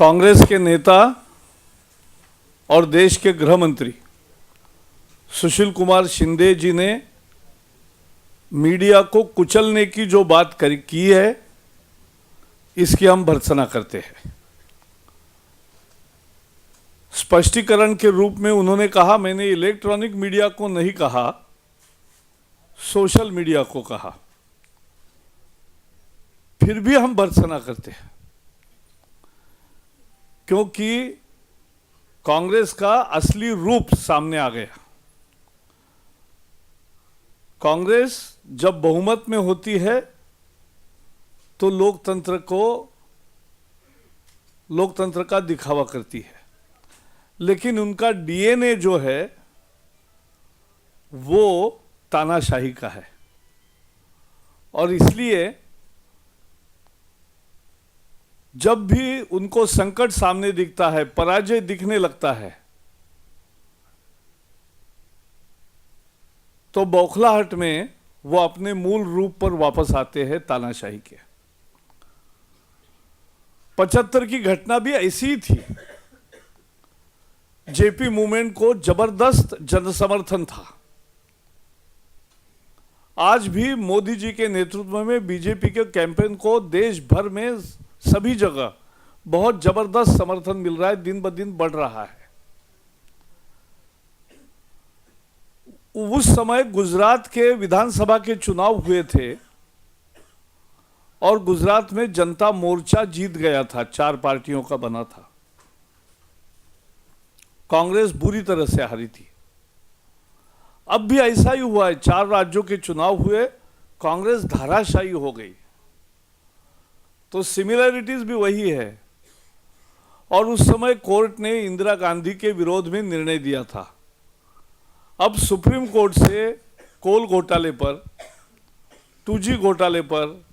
कांग्रेस के नेता और देश के गृह मंत्री सुशील कुमार शिंदे जी ने मीडिया को कुचलने की जो बात की है, इसकी हम भर्त्सना करते हैं। स्पष्टीकरण के रूप में उन्होंने कहा, मैंने इलेक्ट्रॉनिक मीडिया को नहीं कहा, सोशल मीडिया को कहा। फिर भी हम भर्त्सना करते हैं, क्योंकि कांग्रेस का असली रूप सामने आ गया। कांग्रेस जब बहुमत में होती है तो लोकतंत्र का दिखावा करती है, लेकिन उनका डीएनए जो है वो तानाशाही का है। और इसलिए जब भी उनको संकट सामने दिखता है, पराजय दिखने लगता है, तो बौखलाहट में वो अपने मूल रूप पर वापस आते हैं, तानाशाही के। 75 की घटना भी ऐसी ही थी। जेपी मूवमेंट को जबरदस्त जनसमर्थन था। आज भी मोदी जी के नेतृत्व में बीजेपी के कैंपेन को देश भर में सभी जगह बहुत जबरदस्त समर्थन मिल रहा है, दिन ब दिन बढ़ रहा है। उस समय गुजरात के विधानसभा के चुनाव हुए थे और गुजरात में जनता मोर्चा जीत गया था, 4 पार्टियों का बना था। कांग्रेस बुरी तरह से हारी थी। अब भी ऐसा ही हुआ है, 4 राज्यों के चुनाव हुए, कांग्रेस धाराशायी हो गई। तो सिमिलरिटीज भी वही है। और उस समय कोर्ट ने इंदिरा गांधी के विरोध में निर्णय दिया था। अब सुप्रीम कोर्ट से कोल घोटाले पर, 2G घोटाले पर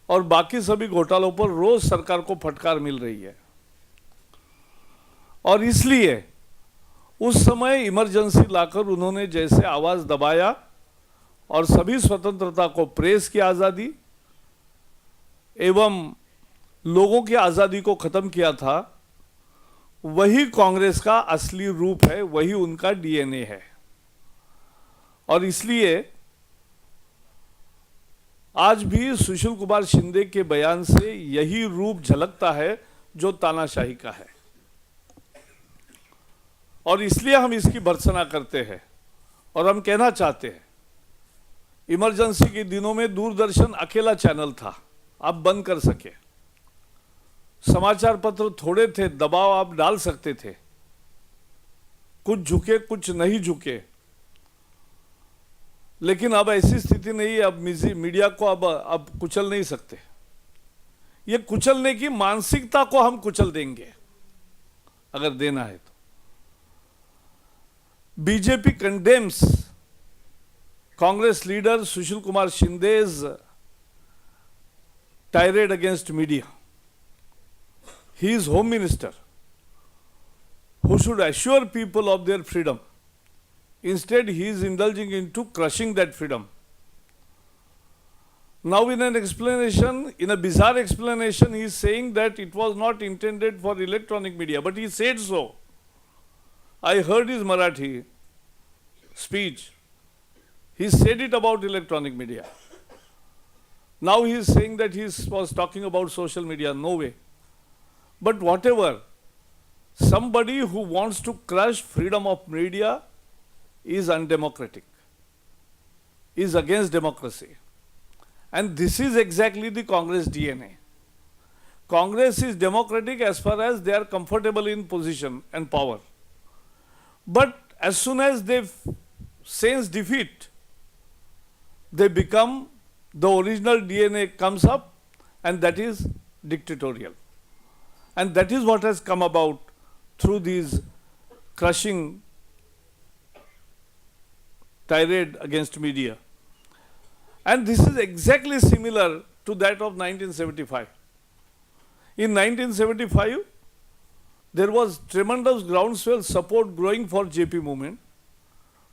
और बाकी सभी घोटालों पर रोज सरकार को फटकार मिल रही है। और इसलिए उस समय इमरजेंसी लाकर उन्होंने जैसे आवाज दबाया और सभी स्वतंत्रता को, प्रेस की आजादी एवं लोगों की आजादी को खत्म किया था, वही कांग्रेस का असली रूप है, वही उनका डीएनए है। और इसलिए आज भी सुशील कुमार शिंदे के बयान से यही रूप झलकता है जो तानाशाही का है। और इसलिए हम इसकी भर्त्सना करते हैं। और हम कहना चाहते हैं, इमरजेंसी के दिनों में दूरदर्शन अकेला चैनल था, आप बंद कर सके। समाचार पत्र थोड़े थे, दबाव आप डाल सकते थे, कुछ झुके कुछ नहीं झुके। लेकिन अब ऐसी स्थिति नहीं है। अब मीडिया को अब कुचल नहीं सकते। ये कुचलने की मानसिकता को हम कुचल देंगे अगर देना है तो। BJP condemns Congress leader Sushil Kumar शिंदे's tirade against media. He is Home Minister who should assure people of their freedom. Instead, he is indulging into crushing that freedom. Now, in an explanation, in a bizarre explanation, he is saying that it was not intended for electronic media, but he said so. I heard his Marathi speech. He said it about electronic media. Now he is saying that he was talking about social media. No way. But whatever, somebody who wants to crush freedom of media is undemocratic, is against democracy. And this is exactly the Congress DNA. Congress is democratic as far as they are comfortable in position and power. But as soon as they sense defeat, they become, the original DNA comes up, and that is dictatorial. And that is what has come about through these crushing tirade against media. And this is exactly similar to that of 1975. In 1975, there was tremendous groundswell support growing for JP movement.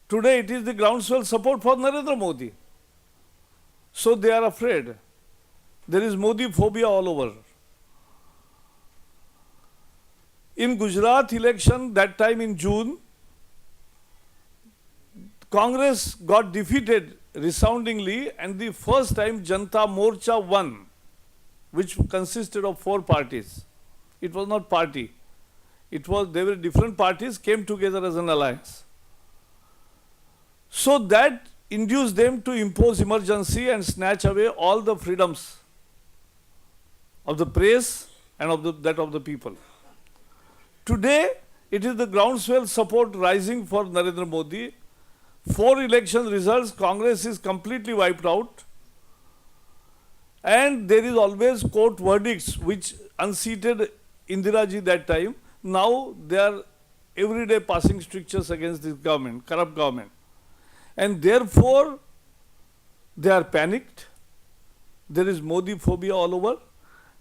Today it is the groundswell support for Narendra Modi. So they are afraid. There is Modi phobia all over. In Gujarat election, that time in June, Congress got defeated resoundingly, and the first time Janata Morcha won, which consisted of 4 parties. It was not party. They were different parties came together as an alliance. So that induced them to impose emergency and snatch away all the freedoms of the press and of that of the people. Today, it is the groundswell support rising for Narendra Modi. 4 election results, Congress is completely wiped out. And there is always court verdicts which unseated Indira Ji that time. Now they are every day passing strictures against this government, corrupt government. And therefore, they are panicked. There is Modi phobia all over.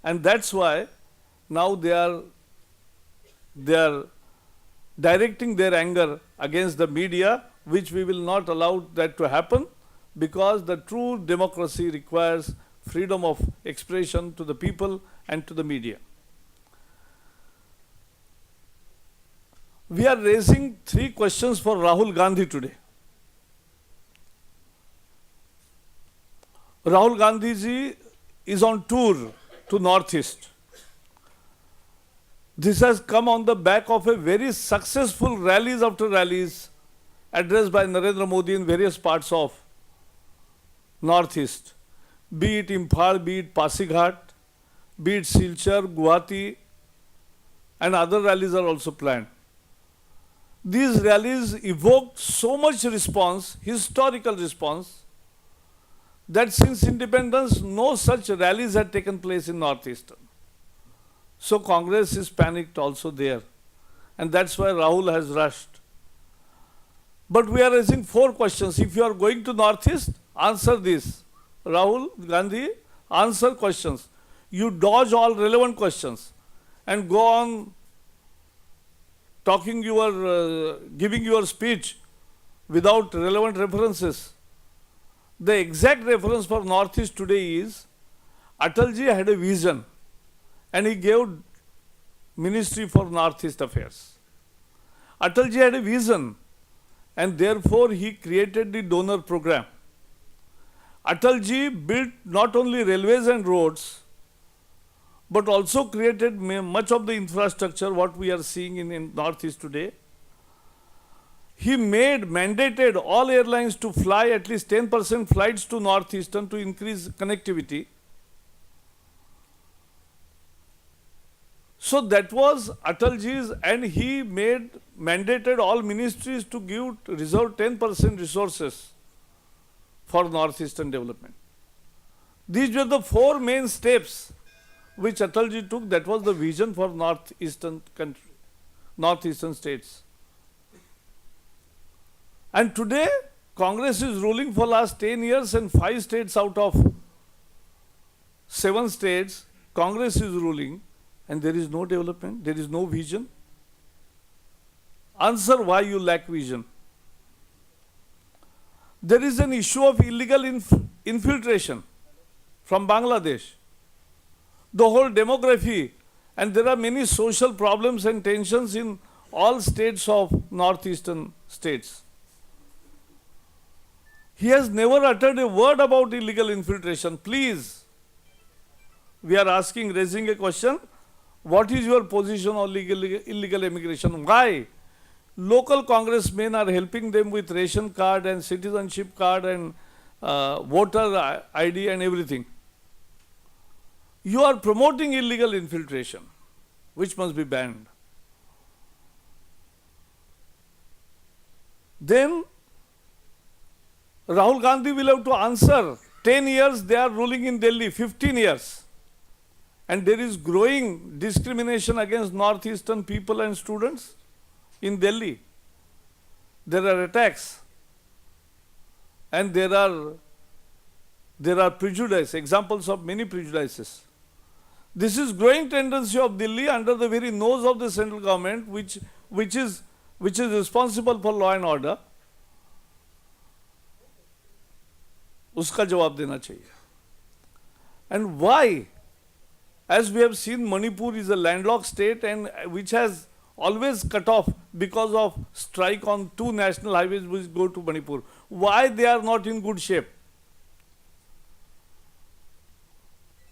And that's why now they are directing their anger against the media, which we will not allow that to happen, because the true democracy requires freedom of expression to the people and to the media. We are raising 3 questions for Rahul Gandhi today. Rahul Gandhi ji is on tour to Northeast. This has come on the back of a very successful rallies after rallies addressed by Narendra Modi in various parts of Northeast. Be it Imphal, be it Pasighat, be it Silchar, Guwahati, and other rallies are also planned. These rallies evoked so much response, historical response, that since independence, no such rallies had taken place in Northeastern. So Congress is panicked also there. And that's why Rahul has rushed. But we are raising 4 questions. If you are going to Northeast, answer this. Rahul Gandhi, answer questions. You dodge all relevant questions and go on talking giving your speech without relevant references. The exact reference for Northeast today is Atalji had a vision and he gave Ministry for Northeast Affairs. Atalji had a vision and therefore he created the donor program. Atalji built not only railways and roads, but also created much of the infrastructure what we are seeing in Northeast today. He mandated all airlines to fly at least 10% flights to Northeastern to increase connectivity. So that was Atalji's, and he mandated all ministries to reserve 10% resources for Northeastern development. These were the 4 main steps which Atalji took. That was the vision for Northeastern states. And today, Congress is ruling for last 10 years and 5 states out of 7 states, Congress is ruling and there is no development, there is no vision. Answer why you lack vision. There is an issue of illegal infiltration from Bangladesh. The whole demography, and there are many social problems and tensions in all states of Northeastern states. He has never uttered a word about illegal infiltration. Please, we are raising a question. What is your position on illegal immigration? Why? Local congressmen are helping them with ration card and citizenship card and voter ID and everything. You are promoting illegal infiltration, which must be banned. Then Rahul Gandhi will have to answer. 10 years they are ruling in Delhi, 15 years. And there is growing discrimination against Northeastern people and students in Delhi. There are attacks. And there are prejudice, examples of many prejudices. This is growing tendency of Delhi under the very nose of the central government, which is responsible for law and order. उसका जवाब देना चाहिए. And why? As we have seen, Manipur is a landlocked state and which has always cut off because of strike on 2 national highways which go to Manipur. Why they are not in good shape?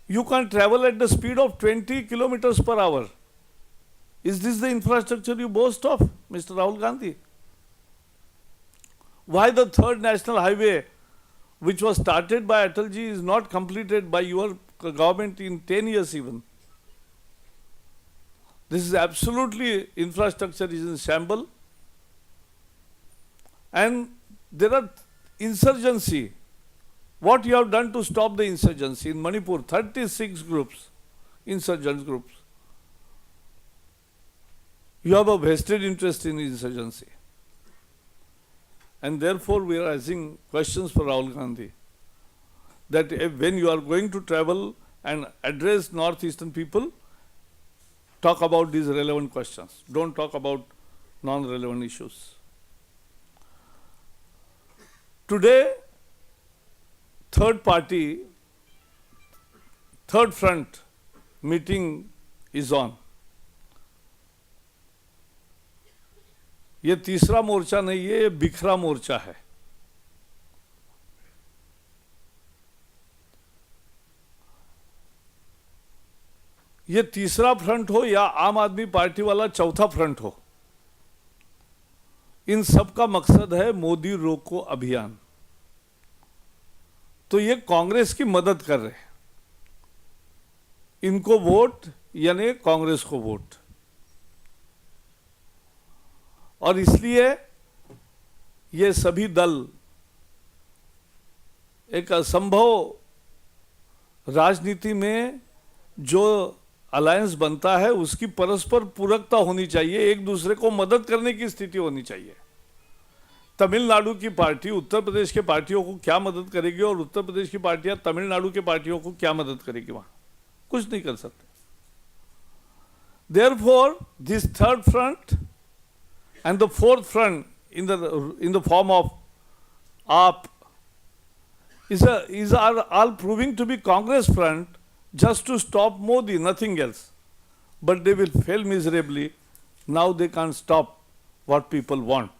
You can travel at the speed of 20 kilometers per hour. Is this the infrastructure you boast of, Mr. Rahul Gandhi? Why the 3rd national highway, which was started by Atalji, is not completed by your government in 10 years even? This is absolutely, infrastructure is in shambles. And there are insurgency. What you have done to stop the insurgency in Manipur? 36 groups, insurgent groups. You have a vested interest in insurgency. And therefore we are asking questions for Rahul Gandhi. That when you are going to travel and address northeastern people, talk about these relevant questions. Don't talk about non-relevant issues. Today, third front meeting is on. ये तीसरा मोर्चा नहीं है, ये बिखरा मोर्चा है. ये तीसरा front हो या आम आदमी पार्टी वाला चौथा फ्रंट हो, इन सब का मकसद है मोदी रोको अभियान. तो ये कांग्रेस की मदद कर रहे हैं. इनको वोट यानी कांग्रेस को वोट. और इसलिए ये सभी दल एक असंभव राजनीति में जो अलायंस बनता है उसकी परस्पर पूरकता होनी चाहिए, एक दूसरे को मदद करने की स्थिति होनी चाहिए. तमिलनाडु की पार्टी उत्तर प्रदेश के पार्टियों को क्या मदद करेगी और उत्तर प्रदेश की पार्टियां तमिलनाडु के पार्टियों को क्या मदद करेगी? वहां कुछ नहीं कर सकते. Therefore, this third front and the fourth front in the form of AAP are all proving to be Congress front just to stop Modi, nothing else. But they will fail miserably. Now they can't stop what people want.